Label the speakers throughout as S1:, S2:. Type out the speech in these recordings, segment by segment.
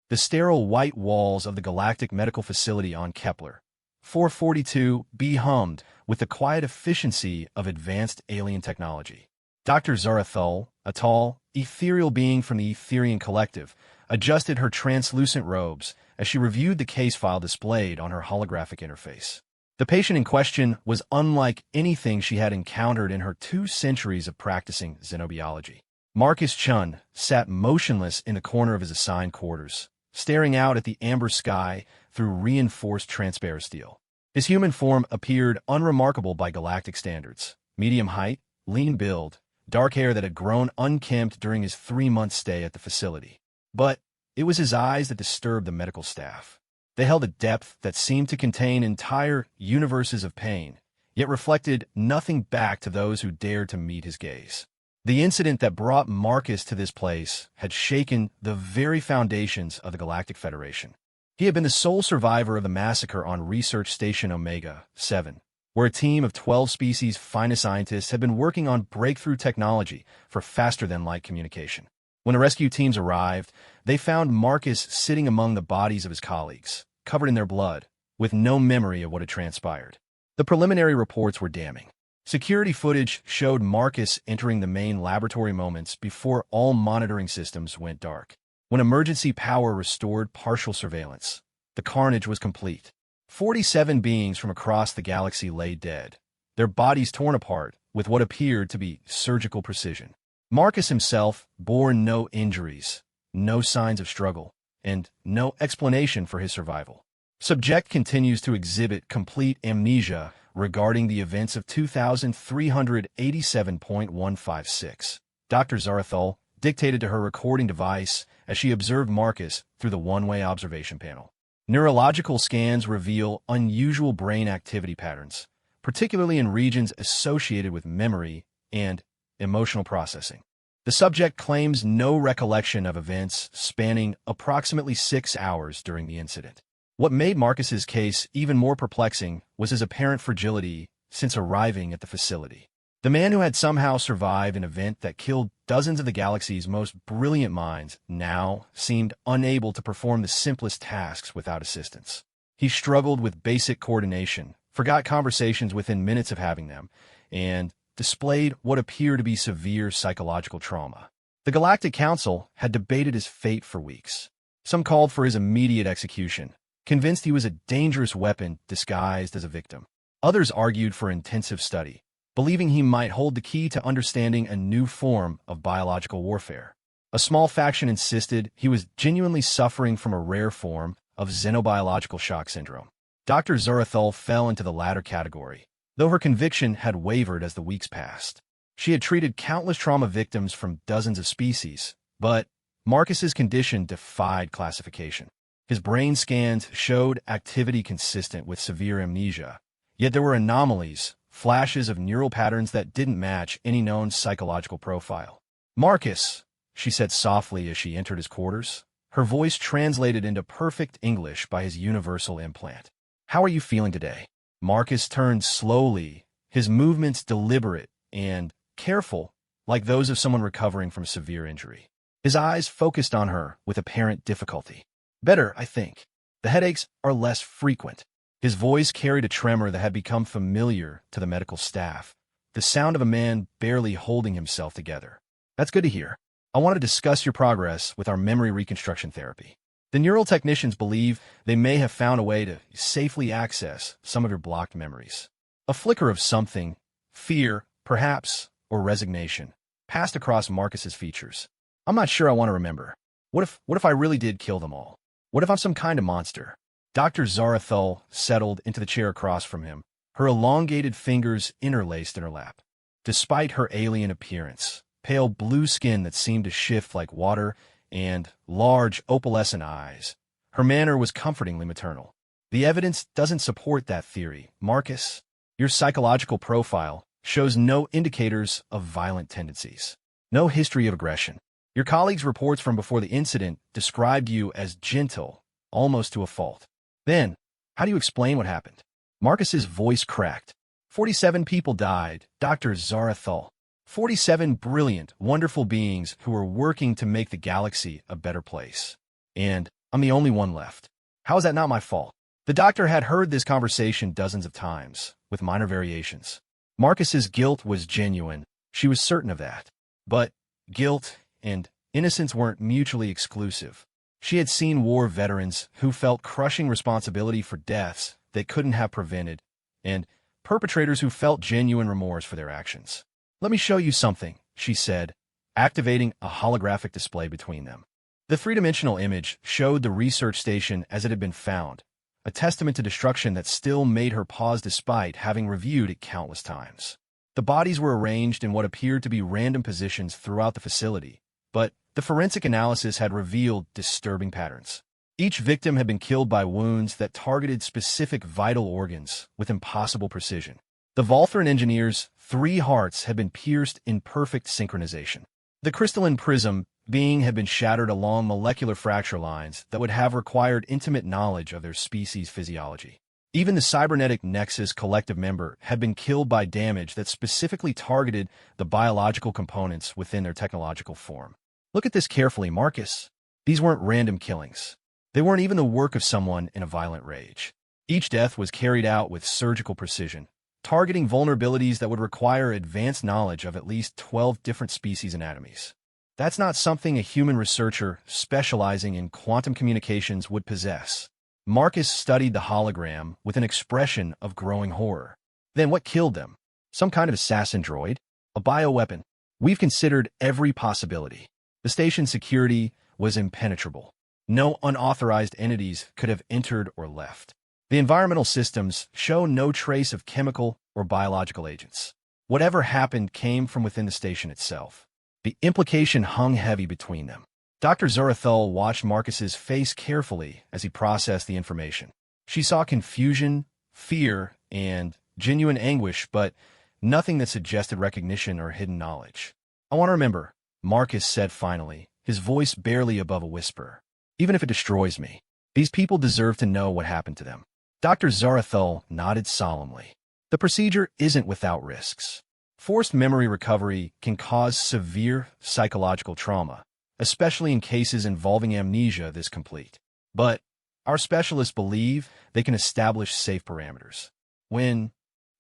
S1: The sterile white walls of the Galactic Medical Facility on Kepler 442b hummed with the quiet efficiency of advanced alien technology. Dr. Zarathul, a tall, ethereal being from the Etherian Collective, adjusted her translucent robes as she reviewed the case file displayed on her holographic interface. The patient in question was unlike anything she had encountered in her 2 centuries of practicing xenobiology. Marcus Chun sat motionless in the corner of his assigned quarters, staring out at the amber sky through reinforced transparent steel. His human form appeared unremarkable by galactic standards: medium height, lean build, dark hair that had grown unkempt during his 3-month stay at the facility. But it was his eyes that disturbed the medical staff. They held a depth that seemed to contain entire universes of pain, yet reflected nothing back to those who dared to meet his gaze. The incident that brought Marcus to this place had shaken the very foundations of the Galactic Federation. He had been the sole survivor of the massacre on Research Station Omega-7, where a team of 12 species' finest scientists had been working on breakthrough technology for faster-than-light communication. When the rescue teams arrived, they found Marcus sitting among the bodies of his colleagues, covered in their blood, with no memory of what had transpired. The preliminary reports were damning. Security footage showed Marcus entering the main laboratory moments before all monitoring systems went dark. When emergency power restored partial surveillance, the carnage was complete. 47 beings from across the galaxy lay dead, their bodies torn apart with what appeared to be surgical precision. Marcus himself bore no injuries, no signs of struggle, and no explanation for his survival. Subject continues to exhibit complete amnesia regarding the events of 2387.156. Dr. Zarathul dictated to her recording device as she observed Marcus through the one-way observation panel. Neurological scans reveal unusual brain activity patterns, particularly in regions associated with memory and emotional processing. The subject claims no recollection of events spanning approximately 6 hours during the incident. What made Marcus's case even more perplexing was his apparent fragility since arriving at the facility. The man who had somehow survived an event that killed dozens of the galaxy's most brilliant minds now seemed unable to perform the simplest tasks without assistance. He struggled with basic coordination, forgot conversations within minutes of having them, and displayed what appeared to be severe psychological trauma. The Galactic Council had debated his fate for weeks. Some called for his immediate execution, convinced he was a dangerous weapon disguised as a victim. Others argued for intensive study, believing he might hold the key to understanding a new form of biological warfare. A small faction insisted he was genuinely suffering from a rare form of xenobiological shock syndrome. Dr. Zarathul fell into the latter category, though her conviction had wavered as the weeks passed. She had treated countless trauma victims from dozens of species, but Marcus's condition defied classification. His brain scans showed activity consistent with severe amnesia, yet there were anomalies, flashes of neural patterns that didn't match any known psychological profile. "Marcus," she said softly as she entered his quarters, her voice translated into perfect English by his universal implant. "How are you feeling today?" Marcus turned slowly, his movements deliberate and careful, like those of someone recovering from severe injury. His eyes focused on her with apparent difficulty. "Better, I think. The headaches are less frequent." His voice carried a tremor that had become familiar to the medical staff, the sound of a man barely holding himself together. "That's good to hear. I want to discuss your progress with our memory reconstruction therapy. The neural technicians believe they may have found a way to safely access some of your blocked memories." A flicker of something, fear, perhaps, or resignation, passed across Marcus's features. "I'm not sure I want to remember. What if I really did kill them all? What if I'm some kind of monster?" Dr. Zarathul settled into the chair across from him, her elongated fingers interlaced in her lap. Despite her alien appearance, pale blue skin that seemed to shift like water, and large opalescent eyes, her manner was comfortingly maternal. "The evidence doesn't support that theory, Marcus. Your psychological profile shows no indicators of violent tendencies, no history of aggression. Your colleagues' reports from before the incident described you as gentle, almost to a fault. Then, how do you explain what happened?" Marcus's voice cracked. 47 people died, Dr. Zarathul. 47 brilliant, wonderful beings who were working to make the galaxy a better place. And I'm the only one left. How is that not my fault? The doctor had heard this conversation dozens of times, with minor variations. Marcus's guilt was genuine. She was certain of that. But guilt and innocence weren't mutually exclusive. She had seen war veterans who felt crushing responsibility for deaths they couldn't have prevented, and perpetrators who felt genuine remorse for their actions. "Let me show you something," she said, activating a holographic display between them. The three-dimensional image showed the research station as it had been found, a testament to destruction that still made her pause despite having reviewed it countless times. The bodies were arranged in what appeared to be random positions throughout the facility, but the forensic analysis had revealed disturbing patterns. Each victim had been killed by wounds that targeted specific vital organs with impossible precision. The Voltharan engineers' 3 hearts had been pierced in perfect synchronization. The crystalline prism being had been shattered along molecular fracture lines that would have required intimate knowledge of their species' physiology. Even the cybernetic Nexus collective member had been killed by damage that specifically targeted the biological components within their technological form. Look at this carefully, Marcus. These weren't random killings. They weren't even the work of someone in a violent rage. Each death was carried out with surgical precision, targeting vulnerabilities that would require advanced knowledge of at least 12 different species' anatomies. That's not something a human researcher specializing in quantum communications would possess. Marcus studied the hologram with an expression of growing horror. Then what killed them? Some kind of assassin droid? A bioweapon? We've considered every possibility. The station's security was impenetrable. No unauthorized entities could have entered or left. The environmental systems show no trace of chemical or biological agents. Whatever happened came from within the station itself. The implication hung heavy between them. Dr. Zarathul watched Marcus's face carefully as he processed the information. She saw confusion, fear, and genuine anguish, but nothing that suggested recognition or hidden knowledge. "I want to remember," Marcus said finally, his voice barely above a whisper. "Even if it destroys me, these people deserve to know what happened to them." Dr. Zarathul nodded solemnly. "The procedure isn't without risks. Forced memory recovery can cause severe psychological trauma, especially in cases involving amnesia this complete. But our specialists believe they can establish safe parameters. When?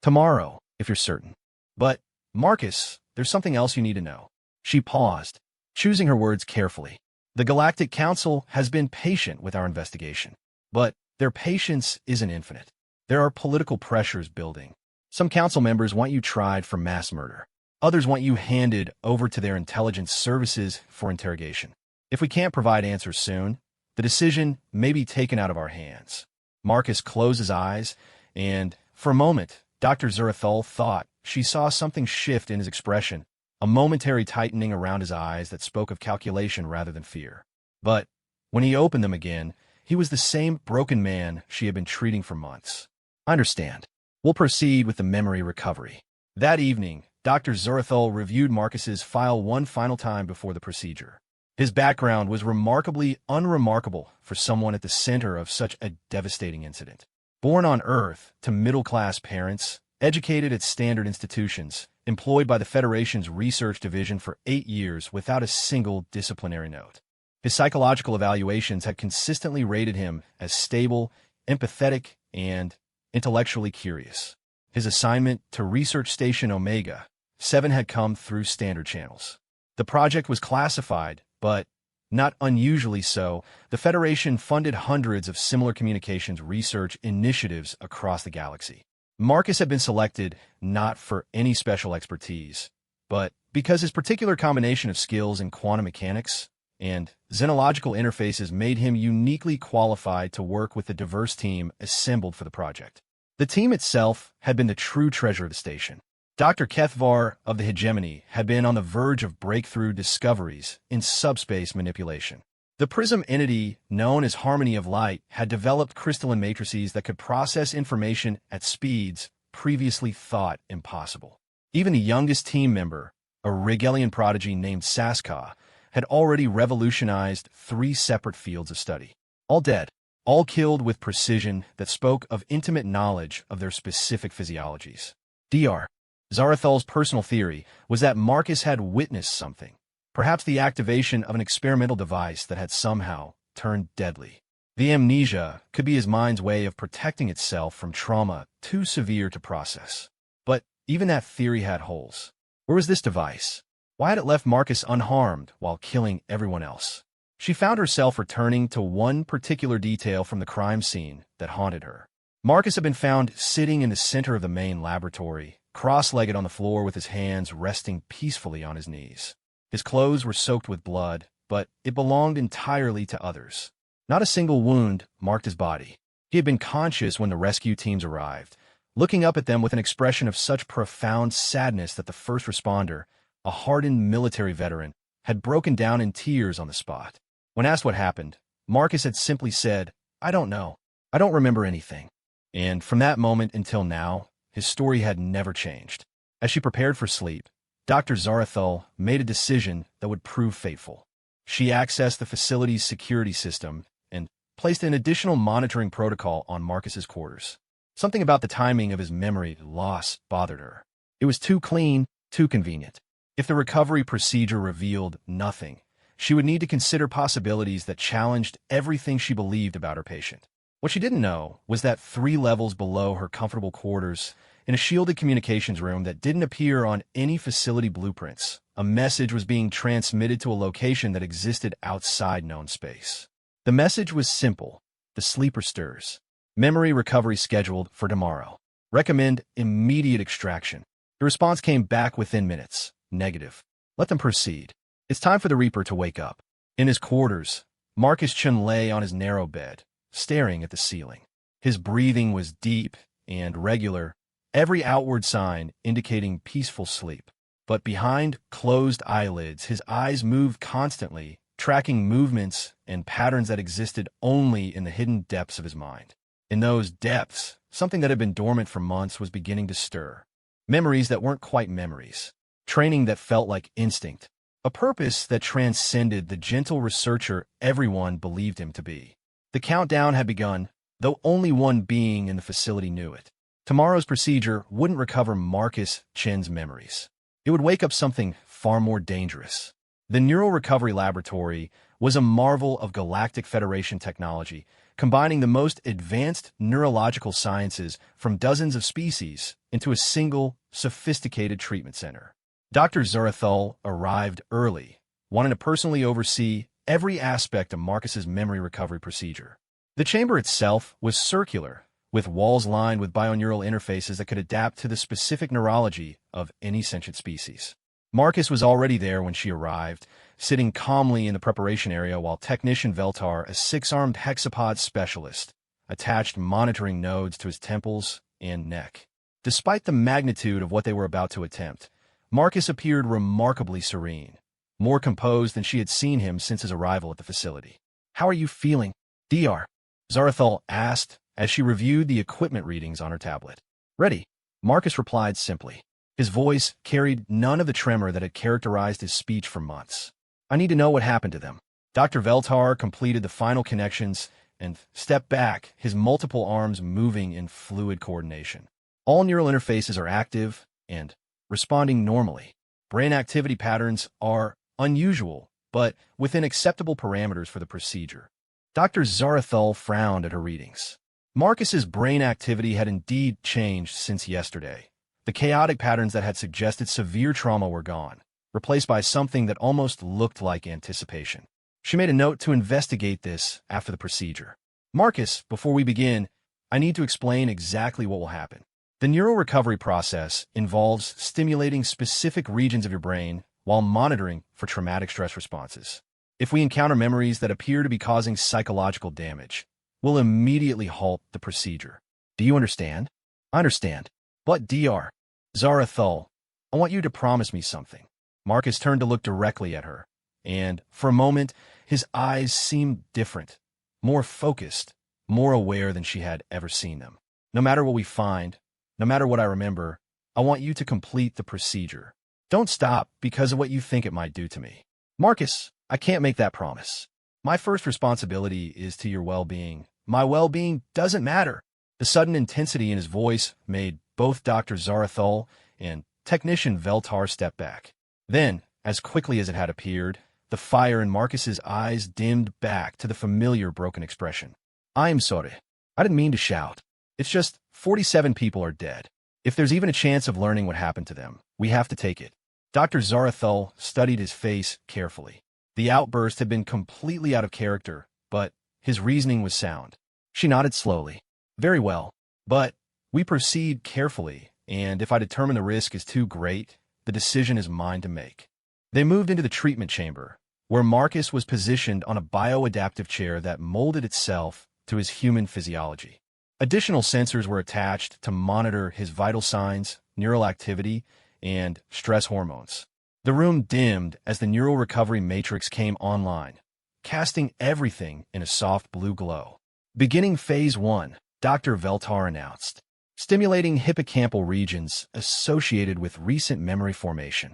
S1: Tomorrow, if you're certain. But, Marcus, there's something else you need to know." She paused, choosing her words carefully. "The Galactic Council has been patient with our investigation, but their patience isn't infinite. There are political pressures building. Some council members want you tried for mass murder. Others want you handed over to their intelligence services for interrogation. If we can't provide answers soon, the decision may be taken out of our hands." Marcus closed his eyes, and, for a moment, Dr. Zarathul thought she saw something shift in his expression, a momentary tightening around his eyes that spoke of calculation rather than fear. But when he opened them again, he was the same broken man she had been treating for months. "I understand. We'll proceed with the memory recovery." That evening, Dr. Zarathul reviewed Marcus's file one final time before the procedure. His background was remarkably unremarkable for someone at the center of such a devastating incident. Born on Earth to middle-class parents, educated at standard institutions, employed by the Federation's research division for 8 years without a single disciplinary note. His psychological evaluations had consistently rated him as stable, empathetic, and intellectually curious. His assignment to Research Station Omega 7 had come through standard channels. The project was classified, but, not unusually so, the Federation funded hundreds of similar communications research initiatives across the galaxy. Marcus had been selected not for any special expertise, but because his particular combination of skills in quantum mechanics and xenological interfaces made him uniquely qualified to work with the diverse team assembled for the project. The team itself had been the true treasure of the station. Dr. Kethvar of the Hegemony had been on the verge of breakthrough discoveries in subspace manipulation. The prism entity, known as Harmony of Light, had developed crystalline matrices that could process information at speeds previously thought impossible. Even the youngest team member, a Rigelian prodigy named Saska, had already revolutionized 3 separate fields of study. All dead, all killed with precision that spoke of intimate knowledge of their specific physiologies. Dr. Zarathul's personal theory was that Marcus had witnessed something, perhaps the activation of an experimental device that had somehow turned deadly. The amnesia could be his mind's way of protecting itself from trauma too severe to process. But even that theory had holes. Where was this device? Why had it left Marcus unharmed while killing everyone else? She found herself returning to one particular detail from the crime scene that haunted her. Marcus had been found sitting in the center of the main laboratory, cross-legged on the floor with his hands resting peacefully on his knees. His clothes were soaked with blood, but it belonged entirely to others. Not a single wound marked his body. He had been conscious when the rescue teams arrived, looking up at them with an expression of such profound sadness that the first responder, a hardened military veteran, had broken down in tears on the spot. When asked what happened, Marcus had simply said, "I don't know. I don't remember anything." And from that moment until now, his story had never changed. As she prepared for sleep, Dr. Zarathul made a decision that would prove fateful. She accessed the facility's security system and placed an additional monitoring protocol on Marcus's quarters. Something about the timing of his memory loss bothered her. It was too clean, too convenient. If the recovery procedure revealed nothing, she would need to consider possibilities that challenged everything she believed about her patient. What she didn't know was that 3 levels below her comfortable quarters, in a shielded communications room that didn't appear on any facility blueprints, a message was being transmitted to a location that existed outside known space. The message was simple: the sleeper stirs. Memory recovery scheduled for tomorrow. Recommend immediate extraction. The response came back within minutes. Negative. Let them proceed. It's time for the Reaper to wake up. In his quarters, Marcus Chun lay on his narrow bed, staring at the ceiling. His breathing was deep and regular, every outward sign indicating peaceful sleep. But behind closed eyelids, his eyes moved constantly, tracking movements and patterns that existed only in the hidden depths of his mind. In those depths, something that had been dormant for months was beginning to stir. Memories that weren't quite memories. Training that felt like instinct. A purpose that transcended the gentle researcher everyone believed him to be. The countdown had begun, though only one being in the facility knew it. Tomorrow's procedure wouldn't recover Marcus Chen's memories. It would wake up something far more dangerous. The Neural Recovery Laboratory was a marvel of Galactic Federation technology, combining the most advanced neurological sciences from dozens of species into a single, sophisticated treatment center. Dr. Zarathul arrived early, wanting to personally oversee every aspect of Marcus's memory recovery procedure. The chamber itself was circular, with walls lined with bioneural interfaces that could adapt to the specific neurology of any sentient species. Marcus was already there when she arrived, sitting calmly in the preparation area while Technician Veltar, a 6-armed hexapod specialist, attached monitoring nodes to his temples and neck. Despite the magnitude of what they were about to attempt, Marcus appeared remarkably serene, more composed than she had seen him since his arrival at the facility. "How are you feeling, Dr. Zarathul asked as she reviewed the equipment readings on her tablet. "Ready," Marcus replied simply. His voice carried none of the tremor that had characterized his speech for months. "I need to know what happened to them." Dr. Veltar completed the final connections and stepped back, his multiple arms moving in fluid coordination. All neural interfaces are active and responding normally. Brain activity patterns are unusual, but within acceptable parameters for the procedure. Dr. Zarathul frowned at her readings. Marcus's brain activity had indeed changed since yesterday. The chaotic patterns that had suggested severe trauma were gone, replaced by something that almost looked like anticipation. She made a note to investigate this after the procedure. "Marcus, before we begin, I need to explain exactly what will happen. The neural recovery process involves stimulating specific regions of your brain while monitoring for traumatic stress responses. If we encounter memories that appear to be causing psychological damage, we'll immediately halt the procedure. Do you understand?" "I understand. But Dr. Zarathul, I want you to promise me something." Marcus turned to look directly at her, and for a moment, his eyes seemed different, more focused, more aware than she had ever seen them. "No matter what we find, no matter what I remember, I want you to complete the procedure. Don't stop because of what you think it might do to me." "Marcus, I can't make that promise. My first responsibility is to your well-being. My well-being doesn't matter." The sudden intensity in his voice made both Dr. Zarathul and Technician Veltar step back. Then, as quickly as it had appeared, The fire in Marcus's eyes dimmed back to the familiar broken expression. I'm sorry. I didn't mean to shout. It's just 47 people are dead. If there's even a chance of learning what happened to them, we have to take it. Dr. Zarathul studied his face carefully. The outburst had been completely out of character, but his reasoning was sound. She nodded slowly. Very well, but we proceed carefully, and if I determine the risk is too great, the decision is mine to make. They moved into the treatment chamber, where Marcus was positioned on a bioadaptive chair that molded itself to his human physiology. Additional sensors were attached to monitor his vital signs, neural activity, and stress hormones. The room dimmed as the neural recovery matrix came online, casting everything in a soft blue glow. Beginning Phase 1, Dr. Veltar announced, stimulating hippocampal regions associated with recent memory formation.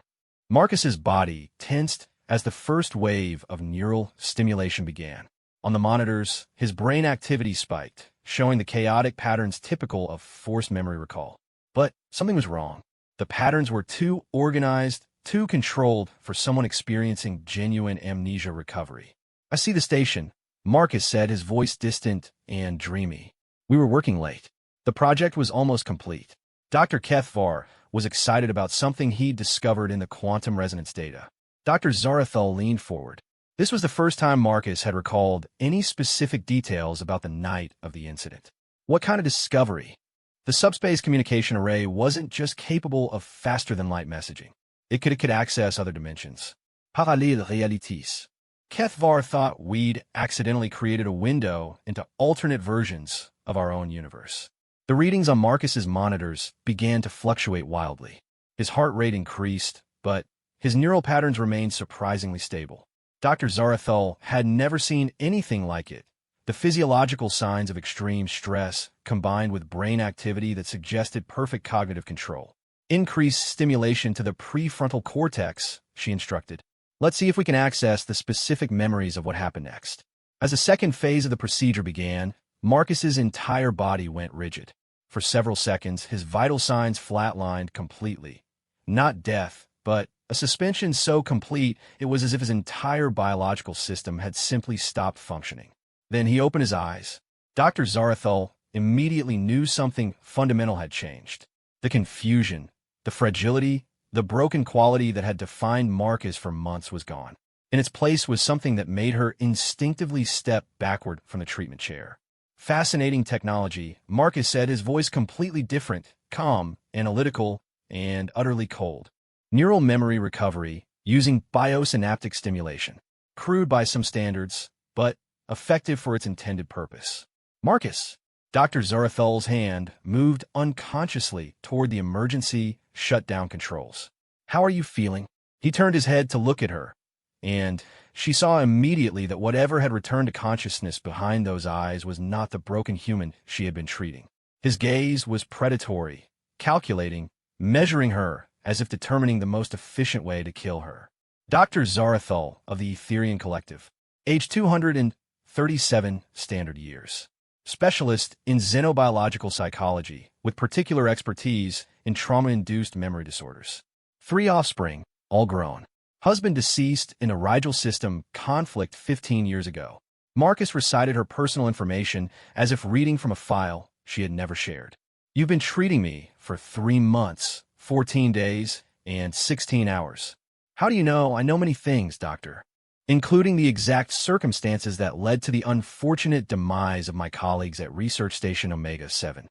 S1: Marcus's body tensed as the first wave of neural stimulation began. On the monitors, his brain activity spiked, showing the chaotic patterns typical of forced memory recall. But something was wrong. The patterns were too organized, too controlled for someone experiencing genuine amnesia recovery. I see the station, Marcus said, his voice distant and dreamy. We were working late. The project was almost complete. Dr. Kethvar was excited about something he'd discovered in the quantum resonance data. Dr. Zarathul leaned forward. This was the first time Marcus had recalled any specific details about the night of the incident. What kind of discovery? The subspace communication array wasn't just capable of faster-than-light messaging. It could access other dimensions. Parallèles réalités. Kethvar thought we'd accidentally created a window into alternate versions of our own universe. The readings on Marcus's monitors began to fluctuate wildly. His heart rate increased, but his neural patterns remained surprisingly stable. Dr. Zarathul had never seen anything like it. The physiological signs of extreme stress combined with brain activity that suggested perfect cognitive control. Increase stimulation to the prefrontal cortex, she instructed. Let's see if we can access the specific memories of what happened next. As the second phase of the procedure began, Marcus's entire body went rigid. For several seconds, his vital signs flatlined completely. Not death, but a suspension so complete it was as if his entire biological system had simply stopped functioning. Then he opened his eyes. Dr. Zarathul immediately knew something fundamental had changed. The confusion, the fragility, the broken quality that had defined Marcus for months was gone. In its place was something that made her instinctively step backward from the treatment chair. Fascinating technology, Marcus said, his voice completely different, calm, analytical, and utterly cold. Neural memory recovery using biosynaptic stimulation. Crude by some standards, but effective for its intended purpose. Marcus! Dr. Zarathul's hand moved unconsciously toward the emergency shutdown controls. How are you feeling? He turned his head to look at her, and she saw immediately that whatever had returned to consciousness behind those eyes was not the broken human she had been treating. His gaze was predatory, calculating, measuring her as if determining the most efficient way to kill her. Dr. Zarathul of the Etherian Collective, age 237 standard years. Specialist in xenobiological psychology, with particular expertise in trauma-induced memory disorders. 3 offspring, all grown. Husband deceased in a Rigel system conflict 15 years ago. Marcus recited her personal information as if reading from a file she had never shared. You've been treating me for 3 months, 14 days, and 16 hours. How do you know? I know many things, doctor, including the exact circumstances that led to the unfortunate demise of my colleagues at Research Station Omega-7.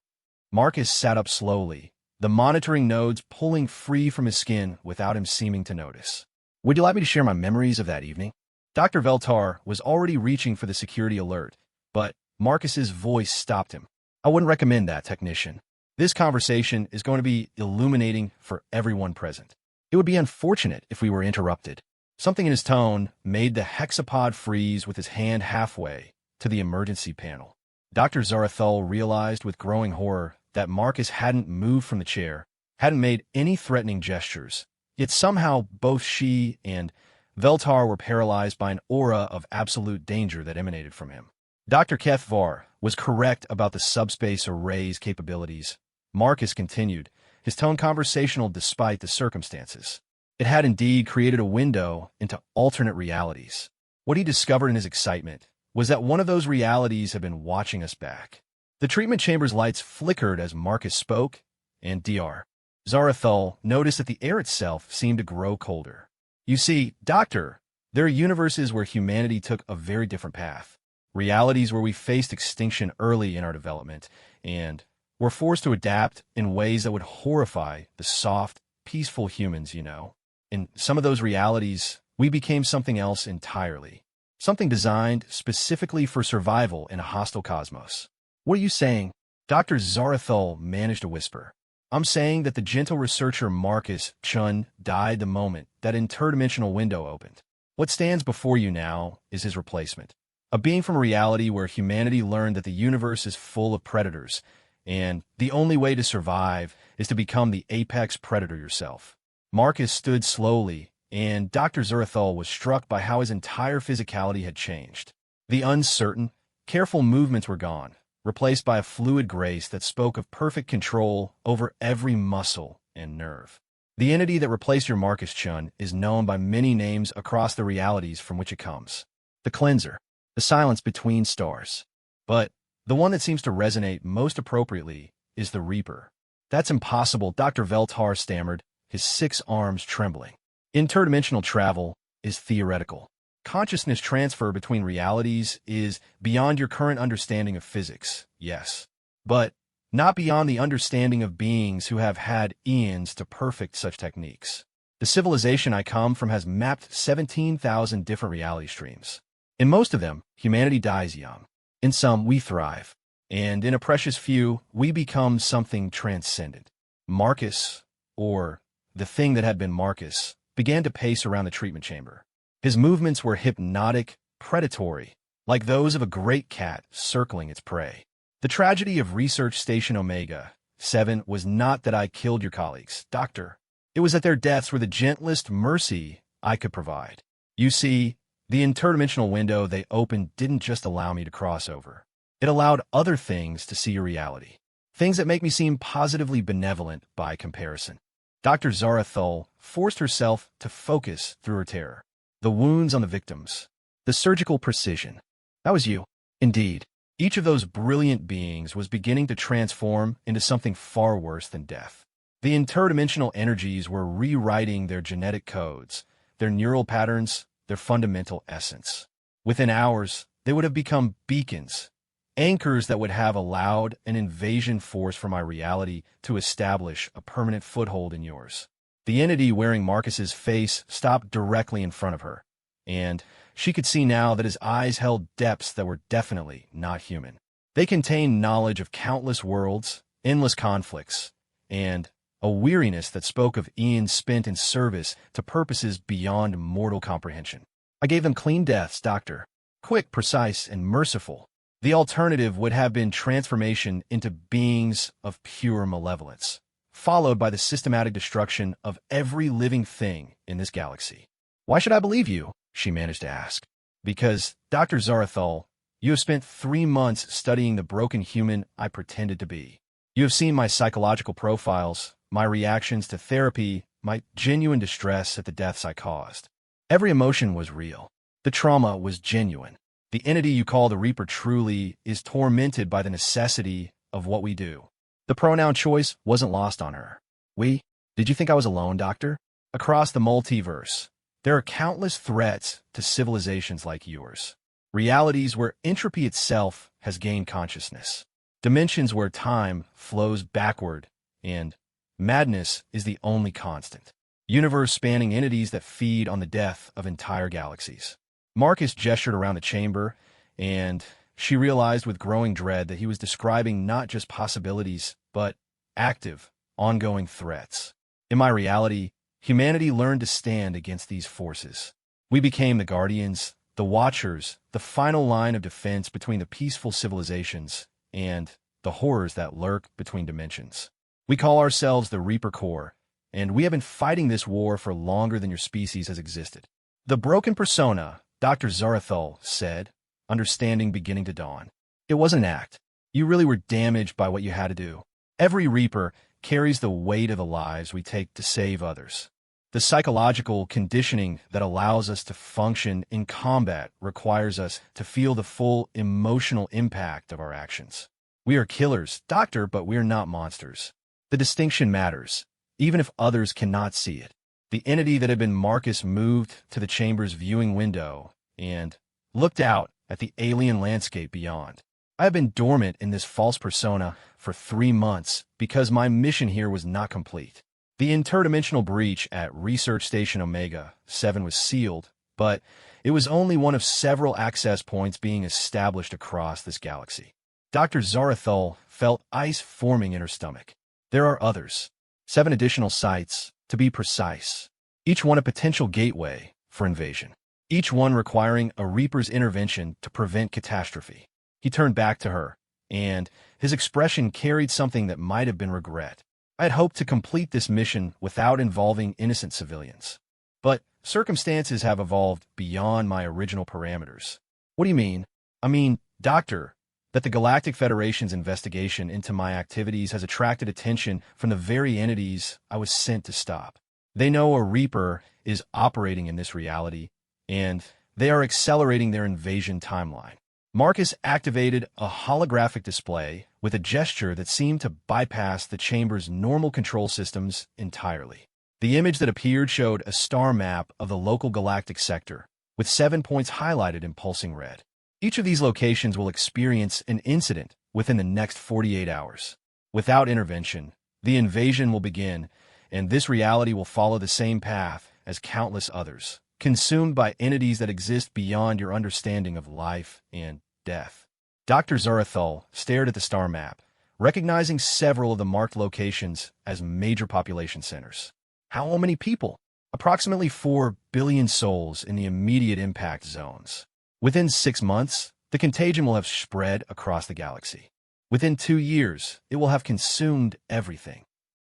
S1: Marcus sat up slowly, the monitoring nodes pulling free from his skin without him seeming to notice. Would you like me to share my memories of that evening? Dr. Veltar was already reaching for the security alert, but Marcus's voice stopped him. I wouldn't recommend that, technician. This conversation is going to be illuminating for everyone present. It would be unfortunate if we were interrupted. Something in his tone made the hexapod freeze with his hand halfway to the emergency panel. Dr. Zarathul realized with growing horror that Marcus hadn't moved from the chair, hadn't made any threatening gestures, yet somehow both she and Veltar were paralyzed by an aura of absolute danger that emanated from him. Dr. Kethvar was correct about the subspace array's capabilities. Marcus continued, his tone conversational despite the circumstances. It had indeed created a window into alternate realities. What he discovered in his excitement was that one of those realities had been watching us back. The treatment chamber's lights flickered as Marcus spoke, and Dr. Zarathul noticed that the air itself seemed to grow colder. You see, Doctor, there are universes where humanity took a very different path. Realities where we faced extinction early in our development, and were forced to adapt in ways that would horrify the soft, peaceful humans, In some of those realities, we became something else entirely. Something designed specifically for survival in a hostile cosmos. What are you saying? Dr. Zarathul managed to whisper. I'm saying that the gentle researcher Marcus Chun died the moment that interdimensional window opened. What stands before you now is his replacement. A being from a reality where humanity learned that the universe is full of predators, and the only way to survive is to become the apex predator yourself. Marcus stood slowly, and Dr. Zarathul was struck by how his entire physicality had changed. The uncertain, careful movements were gone, replaced by a fluid grace that spoke of perfect control over every muscle and nerve. The entity that replaced your Marcus Chun is known by many names across the realities from which it comes. The Cleanser, the silence between stars. But the one that seems to resonate most appropriately is the Reaper. That's impossible, Dr. Veltar stammered, his 6 arms trembling. Interdimensional travel is theoretical. Consciousness transfer between realities is beyond your current understanding of physics, yes. But not beyond the understanding of beings who have had eons to perfect such techniques. The civilization I come from has mapped 17,000 different reality streams. In most of them, humanity dies young. In some, we thrive. And in a precious few, we become something transcendent. Marcus, or the thing that had been Marcus, began to pace around the treatment chamber. His movements were hypnotic, predatory, like those of a great cat circling its prey. The tragedy of Research Station Omega-7 was not that I killed your colleagues, Doctor. It was that their deaths were the gentlest mercy I could provide. You see, the interdimensional window they opened didn't just allow me to cross over. It allowed other things to see your reality. Things that make me seem positively benevolent by comparison. Dr. Zarathul forced herself to focus through her terror. The wounds on the victims. The surgical precision. That was you. Indeed. Each of those brilliant beings was beginning to transform into something far worse than death. The interdimensional energies were rewriting their genetic codes, their neural patterns, their fundamental essence. Within hours, they would have become beacons, anchors that would have allowed an invasion force from my reality to establish a permanent foothold in yours. The entity wearing Marcus's face stopped directly in front of her, and she could see now that his eyes held depths that were definitely not human. They contained knowledge of countless worlds, endless conflicts, and a weariness that spoke of eons spent in service to purposes beyond mortal comprehension. I gave them clean deaths, Doctor. Quick, precise, and merciful. The alternative would have been transformation into beings of pure malevolence, followed by the systematic destruction of every living thing in this galaxy. Why should I believe you? She managed to ask. Because, Dr. Zarathul, you have spent 3 months studying the broken human I pretended to be. You have seen my psychological profiles, my reactions to therapy, my genuine distress at the deaths I caused. Every emotion was real. The trauma was genuine. The entity you call the Reaper truly is tormented by the necessity of what we do. The pronoun choice wasn't lost on her. We? Did you think I was alone, Doctor? Across the multiverse, there are countless threats to civilizations like yours. Realities where entropy itself has gained consciousness. Dimensions where time flows backward, and madness is the only constant. Universe-spanning entities that feed on the death of entire galaxies. Marcus gestured around the chamber, and she realized with growing dread that he was describing not just possibilities, but active, ongoing threats. In my reality, humanity learned to stand against these forces. We became the guardians, the watchers, the final line of defense between the peaceful civilizations and the horrors that lurk between dimensions. We call ourselves the Reaper Corps, and we have been fighting this war for longer than your species has existed. The broken persona, Dr. Zarathul said, understanding beginning to dawn. It wasn't an act. You really were damaged by what you had to do. Every Reaper carries the weight of the lives we take to save others. The psychological conditioning that allows us to function in combat requires us to feel the full emotional impact of our actions. We are killers, Doctor, but we're not monsters. The distinction matters, even if others cannot see it. The entity that had been Marcus moved to the chamber's viewing window and looked out at the alien landscape beyond. I have been dormant in this false persona for 3 months because my mission here was not complete. The interdimensional breach at Research Station Omega-7 was sealed, but it was only one of several access points being established across this galaxy. Dr. Zarathul felt ice forming in her stomach. There are others. 7 additional sites, to be precise. Each one a potential gateway for invasion. Each one requiring a Reaper's intervention to prevent catastrophe. He turned back to her, and his expression carried something that might have been regret. I had hoped to complete this mission without involving innocent civilians. But circumstances have evolved beyond my original parameters. What do you mean? I mean, Doctor, that the Galactic Federation's investigation into my activities has attracted attention from the very entities I was sent to stop. They know a Reaper is operating in this reality, and they are accelerating their invasion timeline. Marcus activated a holographic display with a gesture that seemed to bypass the chamber's normal control systems entirely. The image that appeared showed a star map of the local galactic sector, with 7 points highlighted in pulsing red. Each of these locations will experience an incident within the next 48 hours. Without intervention, the invasion will begin, and this reality will follow the same path as countless others, consumed by entities that exist beyond your understanding of life and death. Dr. Zarathul stared at the star map, recognizing several of the marked locations as major population centers. How many people? Approximately 4 billion souls in the immediate impact zones. Within 6 months, the contagion will have spread across the galaxy. Within 2 years, it will have consumed everything.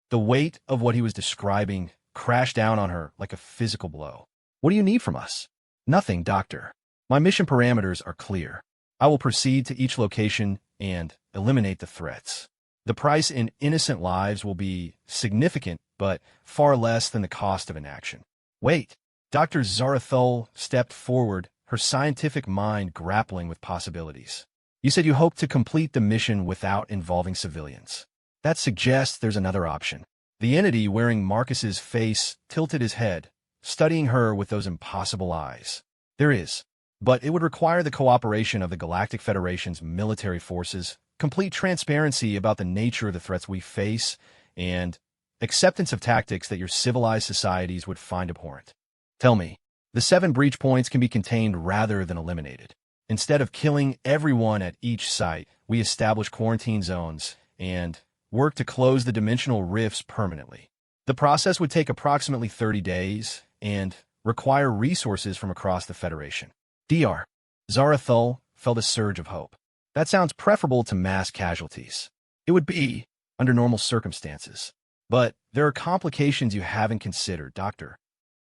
S1: The weight of what he was describing crashed down on her like a physical blow. What do you need from us? Nothing, Doctor. My mission parameters are clear. I will proceed to each location and eliminate the threats. The price in innocent lives will be significant, but far less than the cost of inaction. Wait. Dr. Zarathul stepped forward, her scientific mind grappling with possibilities. You said you hoped to complete the mission without involving civilians. That suggests there's another option. The entity wearing Marcus's face tilted his head, studying her with those impossible eyes. There is, but it would require the cooperation of the Galactic Federation's military forces, complete transparency about the nature of the threats we face, and acceptance of tactics that your civilized societies would find abhorrent. Tell me, the 7 breach points can be contained rather than eliminated. Instead of killing everyone at each site, we establish quarantine zones and work to close the dimensional rifts permanently. The process would take approximately 30 days and require resources from across the Federation. Dr. Zarathul felt a surge of hope. That sounds preferable to mass casualties. It would be, under normal circumstances. But there are complications you haven't considered, Doctor.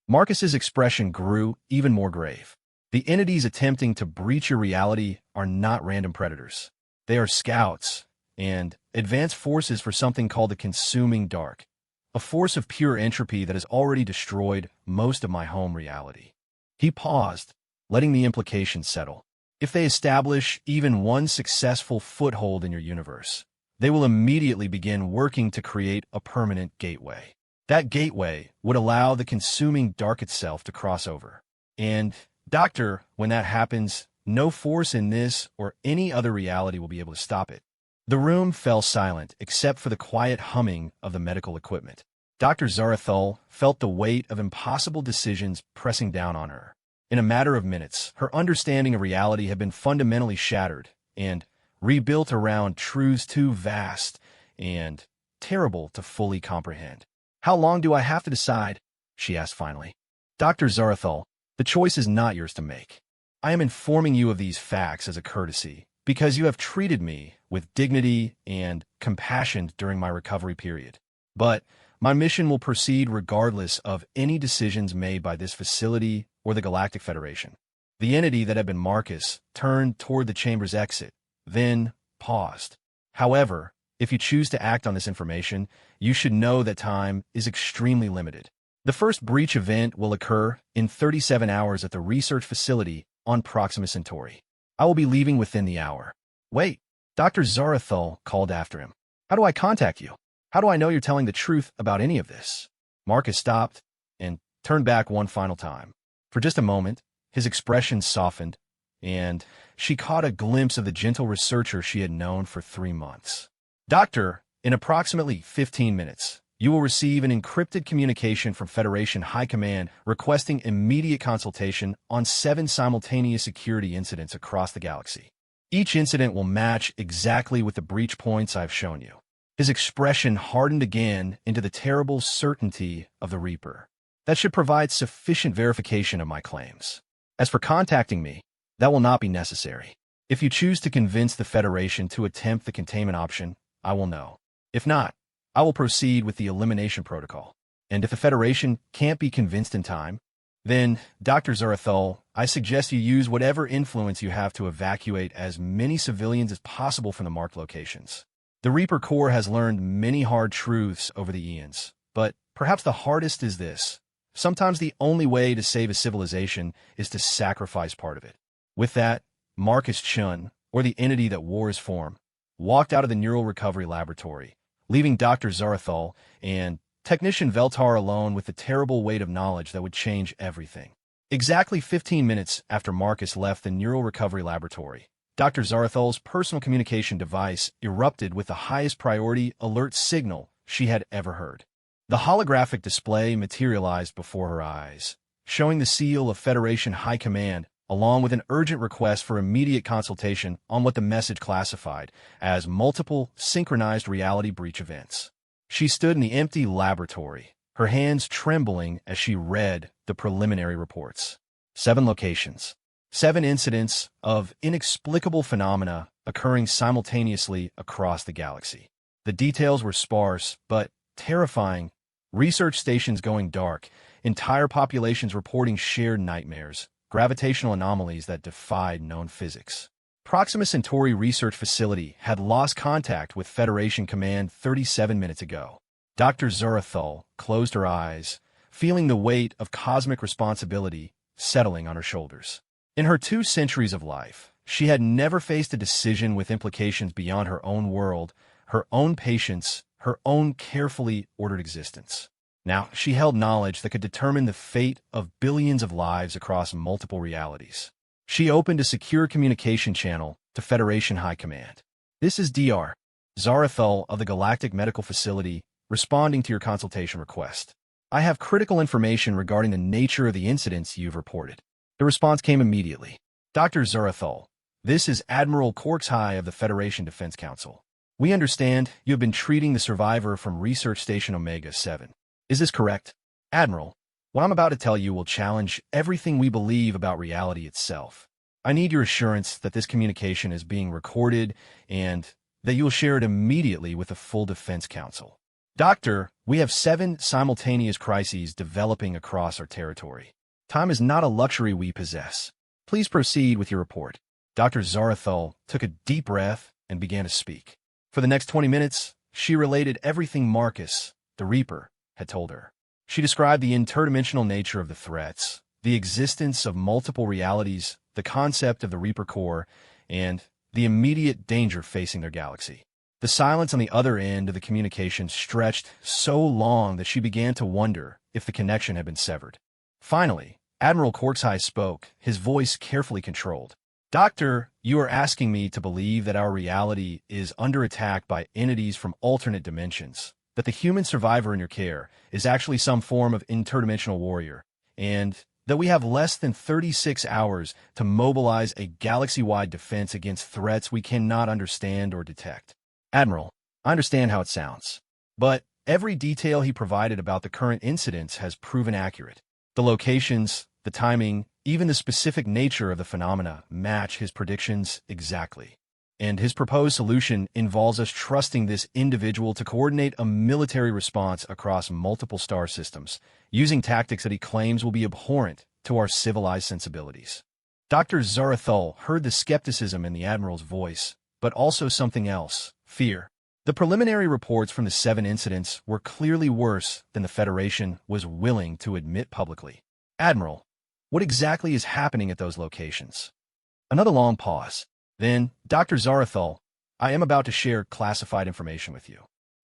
S1: Marcus's expression grew even more grave. The entities attempting to breach your reality are not random predators. They are scouts and advanced forces for something called the Consuming Dark, a force of pure entropy that has already destroyed most of my home reality. He paused, letting the implications settle. If they establish even one successful foothold in your universe, they will immediately begin working to create a permanent gateway. That gateway would allow the Consuming Dark itself to cross over. And, Doctor, when that happens, no force in this or any other reality will be able to stop it. The room fell silent except for the quiet humming of the medical equipment. Dr. Zarathul felt the weight of impossible decisions pressing down on her. In a matter of minutes, her understanding of reality had been fundamentally shattered and rebuilt around truths too vast and terrible to fully comprehend. How long do I have to decide? She asked finally. Dr. Zarathul, the choice is not yours to make. I am informing you of these facts as a courtesy, because you have treated me with dignity and compassion during my recovery period. But my mission will proceed regardless of any decisions made by this facility or the Galactic Federation. The entity that had been Marcus turned toward the chamber's exit, then paused. However, if you choose to act on this information, you should know that time is extremely limited. The first breach event will occur in 37 hours at the research facility on Proxima Centauri. I will be leaving within the hour. Wait, Dr. Zarathul called after him. How do I contact you? How do I know you're telling the truth about any of this? Marcus stopped and turned back one final time. For just a moment, his expression softened, and she caught a glimpse of the gentle researcher she had known for 3 months. Doctor, in approximately 15 minutes, you will receive an encrypted communication from Federation High Command requesting immediate consultation on 7 simultaneous security incidents across the galaxy. Each incident will match exactly with the breach points I've shown you. His expression hardened again into the terrible certainty of the Reaper. That should provide sufficient verification of my claims. As for contacting me, that will not be necessary. If you choose to convince the Federation to attempt the containment option, I will know. If not, I will proceed with the elimination protocol. And if the Federation can't be convinced in time, then, Dr. Zarathul, I suggest you use whatever influence you have to evacuate as many civilians as possible from the marked locations. The Reaper Corps has learned many hard truths over the eons, but perhaps the hardest is this. Sometimes the only way to save a civilization is to sacrifice part of it. With that, Marcus Chun, or the entity that wore his form, walked out of the Neural Recovery Laboratory, leaving Dr. Zarathul and Technician Veltar alone with the terrible weight of knowledge that would change everything. Exactly 15 minutes after Marcus left the Neural Recovery Laboratory, Dr. Zarathul's personal communication device erupted with the highest priority alert signal she had ever heard. The holographic display materialized before her eyes, showing the seal of Federation High Command, along with an urgent request for immediate consultation on what the message classified as multiple synchronized reality breach events. She stood in the empty laboratory, her hands trembling as she read the preliminary reports. 7 locations. 7 incidents of inexplicable phenomena occurring simultaneously across the galaxy. The details were sparse, but terrifying. Research stations going dark, entire populations reporting shared nightmares, gravitational anomalies that defied known physics. Proxima Centauri Research Facility had lost contact with Federation Command 37 minutes ago. Dr. Zarathul closed her eyes, feeling the weight of cosmic responsibility settling on her shoulders. In her 2 centuries of life, she had never faced a decision with implications beyond her own world, her own patients, her own carefully ordered existence. Now, she held knowledge that could determine the fate of billions of lives across multiple realities. She opened a secure communication channel to Federation High Command. This is Dr. Zarathul of the Galactic Medical Facility, responding to your consultation request. I have critical information regarding the nature of the incidents you've reported. The response came immediately. Dr. Zarathul, this is Admiral Korkshai of the Federation Defense Council. We understand you have been treating the survivor from Research Station Omega-7. Is this correct? Admiral, what I'm about to tell you will challenge everything we believe about reality itself. I need your assurance that this communication is being recorded and that you will share it immediately with the full Defense Council. Doctor, we have 7 simultaneous crises developing across our territory. Time is not a luxury we possess. Please proceed with your report. Dr. Zarathul took a deep breath and began to speak. For the next 20 minutes, she related everything Marcus, the Reaper, had told her. She described the interdimensional nature of the threats, the existence of multiple realities, the concept of the Reaper Corps, and the immediate danger facing their galaxy. The silence on the other end of the communication stretched so long that she began to wonder if the connection had been severed. Finally, Admiral Korkshai spoke, his voice carefully controlled. Doctor, you are asking me to believe that our reality is under attack by entities from alternate dimensions, that the human survivor in your care is actually some form of interdimensional warrior, and that we have less than 36 hours to mobilize a galaxy-wide defense against threats we cannot understand or detect. Admiral, I understand how it sounds, but every detail he provided about the current incidents has proven accurate. The locations, the timing, even the specific nature of the phenomena match his predictions exactly. And his proposed solution involves us trusting this individual to coordinate a military response across multiple star systems, using tactics that he claims will be abhorrent to our civilized sensibilities. Dr. Zarathul heard the skepticism in the Admiral's voice, but also something else, fear. The preliminary reports from the 7 incidents were clearly worse than the Federation was willing to admit publicly. Admiral, what exactly is happening at those locations? Another long pause. Then, Dr. Zarathul, I am about to share classified information with you.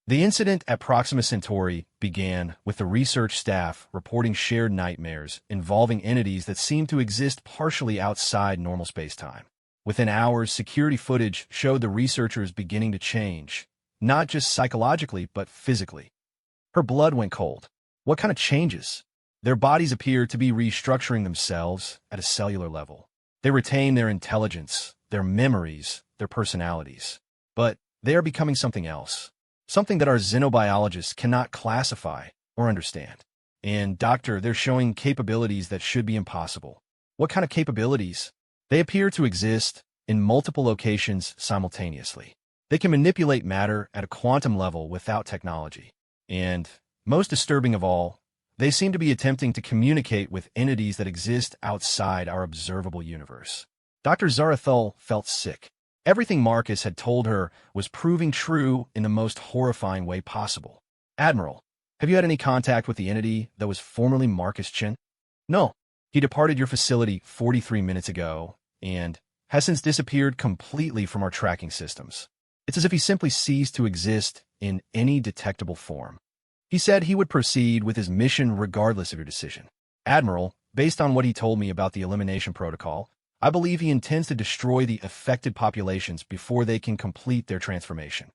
S1: The incident at Proxima Centauri began with the research staff reporting shared nightmares involving entities that seemed to exist partially outside normal space-time. Within hours, security footage showed the researchers beginning to change, not just psychologically, but physically. Her blood went cold. What kind of changes? Their bodies appeared to be restructuring themselves at a cellular level. They retain their intelligence, their memories, their personalities. But they are becoming something else. Something that our xenobiologists cannot classify or understand. And, Doctor, they're showing capabilities that should be impossible. What kind of capabilities? They appear to exist in multiple locations simultaneously. They can manipulate matter at a quantum level without technology. And, most disturbing of all, they seem to be attempting to communicate with entities that exist outside our observable universe. Dr. Zarathul felt sick. Everything Marcus had told her was proving true in the most horrifying way possible. Admiral, have you had any contact with the entity that was formerly Marcus Chen? No. He departed your facility 43 minutes ago and has since disappeared completely from our tracking systems. It's as if he simply ceased to exist in any detectable form. He said he would proceed with his mission regardless of your decision. Admiral, based on what he told me about the elimination protocol, I believe he intends to destroy the affected populations before they can complete their transformation.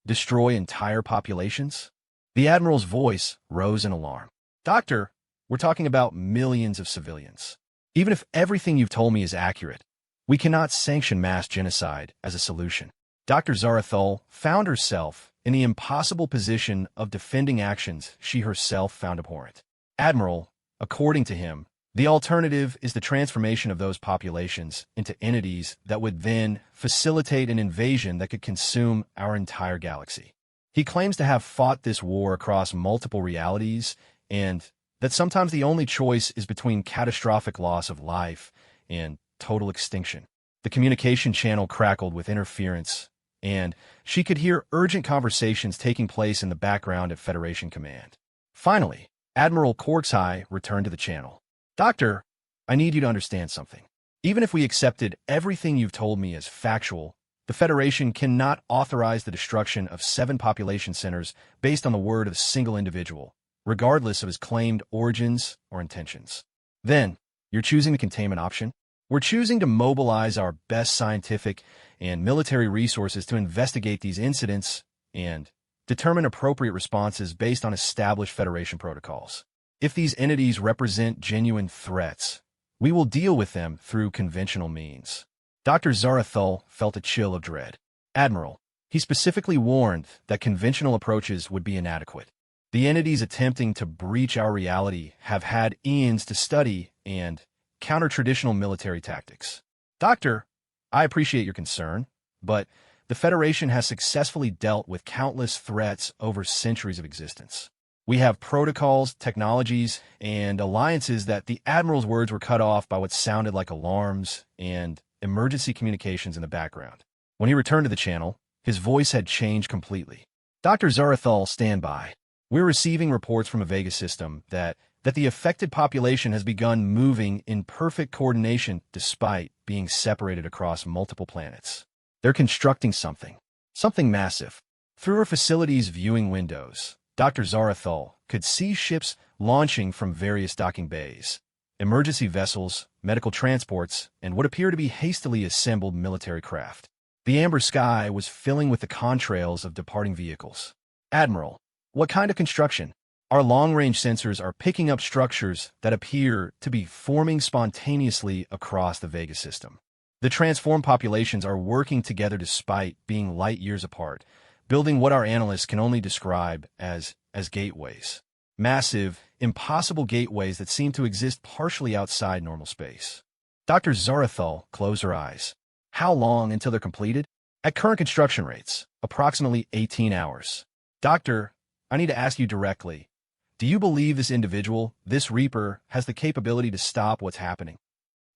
S1: Destroy entire populations? The Admiral's voice rose in alarm. Doctor, we're talking about millions of civilians. Even if everything you've told me is accurate, we cannot sanction mass genocide as a solution. Dr. Zarathul found herself in the impossible position of defending actions she herself found abhorrent. Admiral, according to him, the alternative is the transformation of those populations into entities that would then facilitate an invasion that could consume our entire galaxy. He claims to have fought this war across multiple realities and that sometimes the only choice is between catastrophic loss of life and total extinction. The communication channel crackled with interference, and she could hear urgent conversations taking place in the background at Federation Command. Finally, Admiral Korksai returned to the channel. Doctor, I need you to understand something. Even if we accepted everything you've told me as factual, the Federation cannot authorize the destruction of 7 population centers based on the word of a single individual, regardless of his claimed origins or intentions. Then, you're choosing the containment option? We're choosing to mobilize our best scientific and military resources to investigate these incidents and determine appropriate responses based on established Federation protocols. If these entities represent genuine threats, we will deal with them through conventional means. Dr. Zarathul felt a chill of dread. Admiral, he specifically warned that conventional approaches would be inadequate. The entities attempting to breach our reality have had eons to study and counter traditional military tactics. Doctor, I appreciate your concern, but the Federation has successfully dealt with countless threats over centuries of existence. We have protocols, technologies, and alliances that the Admiral's words were cut off by what sounded like alarms and emergency communications in the background. When he returned to the channel, his voice had changed completely. Dr. Zarathul, stand by. We're receiving reports from a Vega system that the affected population has begun moving in perfect coordination despite being separated across multiple planets. They're constructing something massive. Through her facility's viewing windows, Dr. Zarathul could see ships launching from various docking bays, emergency vessels, medical transports, and what appeared to be hastily assembled military craft. The amber sky was filling with the contrails of departing vehicles. Admiral, what kind of construction? Our long-range sensors are picking up structures that appear to be forming spontaneously across the Vega system. The transformed populations are working together despite being light years apart, building what our analysts can only describe as gateways. Massive, impossible gateways that seem to exist partially outside normal space. Dr. Zarathul closed her eyes. How long until they're completed? At current construction rates, approximately 18 hours. Doctor, I need to ask you directly, do you believe this individual, this Reaper, has the capability to stop what's happening?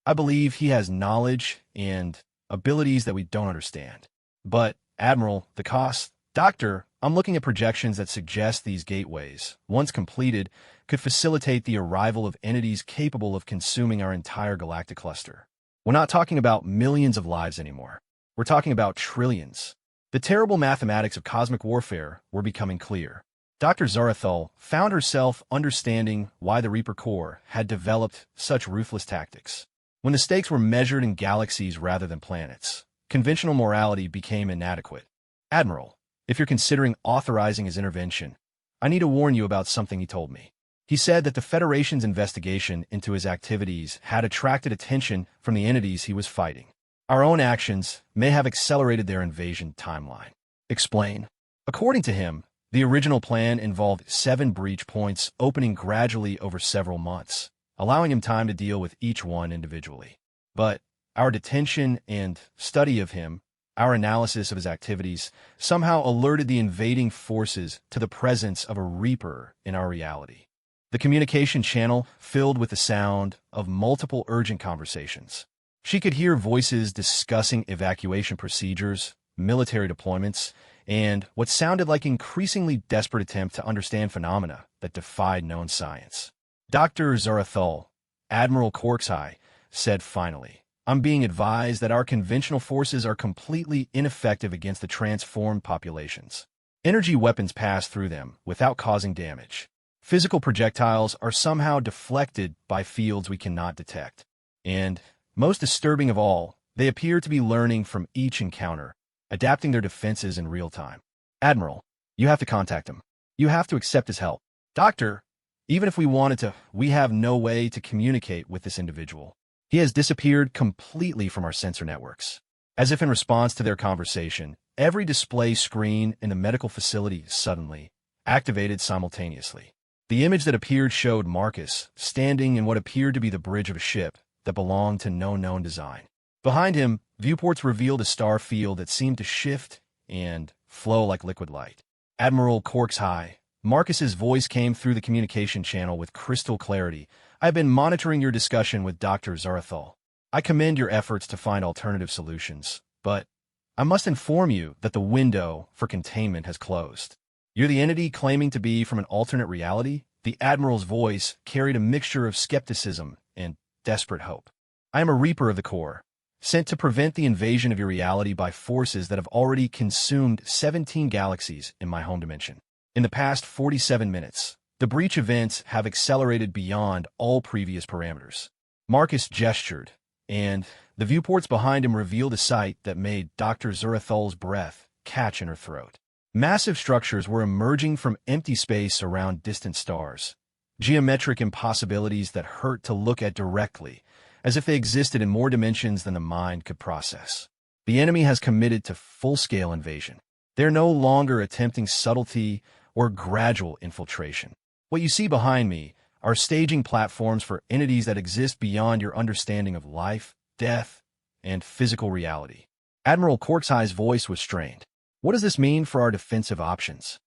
S1: I believe he has knowledge and abilities that we don't understand. But, Admiral, the cost, Doctor, I'm looking at projections that suggest these gateways, once completed, could facilitate the arrival of entities capable of consuming our entire galactic cluster. We're not talking about millions of lives anymore. We're talking about trillions. The terrible mathematics of cosmic warfare were becoming clear. Dr. Zarathul found herself understanding why the Reaper Corps had developed such ruthless tactics. When the stakes were measured in galaxies rather than planets, conventional morality became inadequate. Admiral, if you're considering authorizing his intervention, I need to warn you about something he told me. He said that the Federation's investigation into his activities had attracted attention from the entities he was fighting. Our own actions may have accelerated their invasion timeline. Explain. According to him, the original plan involved 7 breach points opening gradually over several months, allowing him time to deal with each one individually. But our detention and study of him, our analysis of his activities, somehow alerted the invading forces to the presence of a Reaper in our reality. The communication channel filled with the sound of multiple urgent conversations. She could hear voices discussing evacuation procedures, military deployments, and what sounded like increasingly desperate attempt to understand phenomena that defied known science. Dr. Zarathul, Admiral Korksai, said finally, I'm being advised that our conventional forces are completely ineffective against the transformed populations. Energy weapons pass through them without causing damage. Physical projectiles are somehow deflected by fields we cannot detect. And, most disturbing of all, they appear to be learning from each encounter, adapting their defenses in real time. Admiral, you have to contact him. You have to accept his help. Doctor, even if we wanted to, we have no way to communicate with this individual. He has disappeared completely from our sensor networks. As if in response to their conversation, every display screen in the medical facility suddenly activated simultaneously. The image that appeared showed Marcus standing in what appeared to be the bridge of a ship that belonged to no known design. Behind him, viewports revealed a star field that seemed to shift and flow like liquid light. Admiral Korksai, Marcus's voice came through the communication channel with crystal clarity. I've been monitoring your discussion with Dr. Zarathul. I commend your efforts to find alternative solutions, but I must inform you that the window for containment has closed. You're the entity claiming to be from an alternate reality? The Admiral's voice carried a mixture of skepticism and desperate hope. I am a Reaper of the Corps, sent to prevent the invasion of your reality by forces that have already consumed 17 galaxies in my home dimension. In the past 47 minutes, the breach events have accelerated beyond all previous parameters. Marcus gestured, and the viewports behind him revealed a sight that made Dr. Zarathul's breath catch in her throat. Massive structures were emerging from empty space around distant stars, geometric impossibilities that hurt to look at directly, as if they existed in more dimensions than the mind could process. The enemy has committed to full-scale invasion. They're no longer attempting subtlety or gradual infiltration. What you see behind me are staging platforms for entities that exist beyond your understanding of life, death, and physical reality. Admiral Korksai's voice was strained. What does this mean for our defensive options?